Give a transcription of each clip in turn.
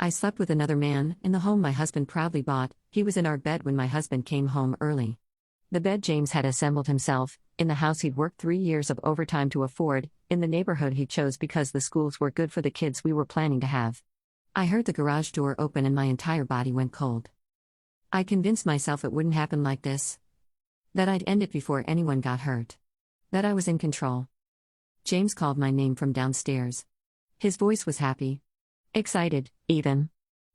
I slept with another man, in the home my husband proudly bought. He was in our bed when my husband came home early. The bed James had assembled himself, in the house he'd worked 3 years of overtime to afford, in the neighborhood he chose because the schools were good for the kids we were planning to have. I heard the garage door open and my entire body went cold. I convinced myself it wouldn't happen like this. That I'd end it before anyone got hurt. That I was in control. James called my name from downstairs. His voice was happy. Excited, even.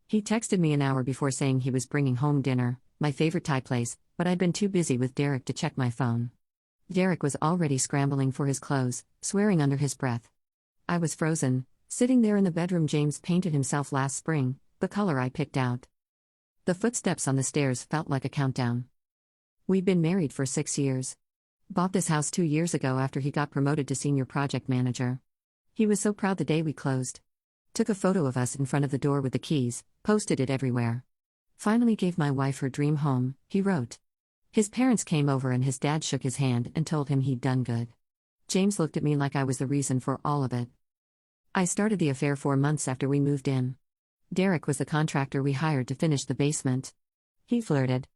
He texted me an hour before saying he was bringing home dinner, my favorite Thai place, but I'd been too busy with Derek to check my phone. Derek was already scrambling for his clothes, swearing under his breath. I was frozen, sitting there in the bedroom James painted himself last spring, the color I picked out. The footsteps on the stairs felt like a countdown. We'd been married for 6 years. Bought this house 2 years ago after he got promoted to senior project manager. He was so proud the day we closed. Took a photo of us in front of the door with the keys, posted it everywhere. Finally gave my wife her dream home, he wrote. His parents came over and his dad shook his hand and told him he'd done good. James looked at me like I was the reason for all of it. I started the affair 4 months after we moved in. Derek was the contractor we hired to finish the basement. He flirted.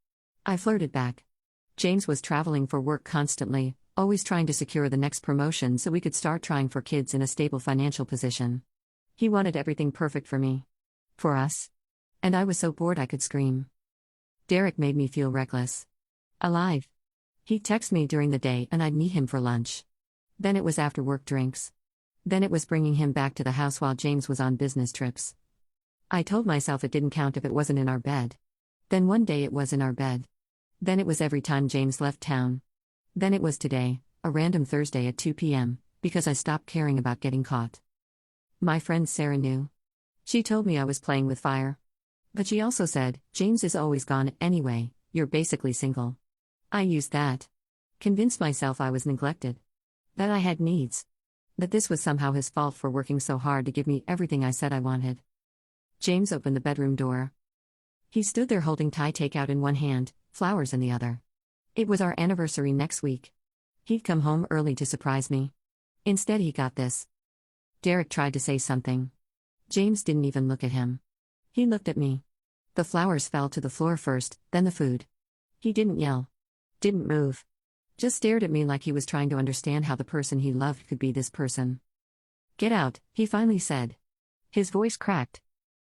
I flirted back. James was traveling for work constantly, always trying to secure the next promotion so we could start trying for kids in a stable financial position. He wanted everything perfect for me. For us. And I was so bored I could scream. Derek made me feel reckless. Alive. He'd text me during the day and I'd meet him for lunch. Then it was after work drinks. Then it was bringing him back to the house while James was on business trips. I told myself it didn't count if it wasn't in our bed. Then one day it was in our bed. Then it was every time James left town. Then it was today, a random Thursday at 2 p.m., because I stopped caring about getting caught. My friend Sarah knew. She told me I was playing with fire. But she also said, James is always gone anyway, you're basically single. I used that. Convinced myself I was neglected. That I had needs. That this was somehow his fault for working so hard to give me everything I said I wanted. James opened the bedroom door. He stood there holding Thai takeout in one hand, flowers in the other. It was our anniversary next week. He'd come home early to surprise me. Instead he got this. Derek tried to say something. James didn't even look at him. He looked at me. The flowers fell to the floor first, then the food. He didn't yell. Didn't move. Just stared at me like he was trying to understand how the person he loved could be this person. Get out, he finally said. His voice cracked.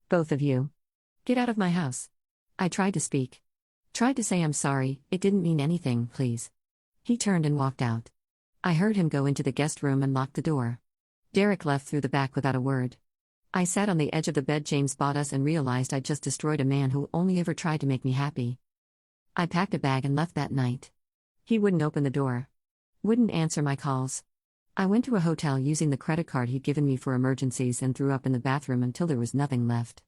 Both of you. Get out of my house. I tried to speak. Tried to say I'm sorry, it didn't mean anything, please. He turned and walked out. I heard him go into the guest room and lock the door. Derek left through the back without a word. I sat on the edge of the bed James bought us and realized I'd just destroyed a man who only ever tried to make me happy. I packed a bag and left that night. He wouldn't open the door. Wouldn't answer my calls. I went to a hotel using the credit card he'd given me for emergencies and threw up in the bathroom until there was nothing left.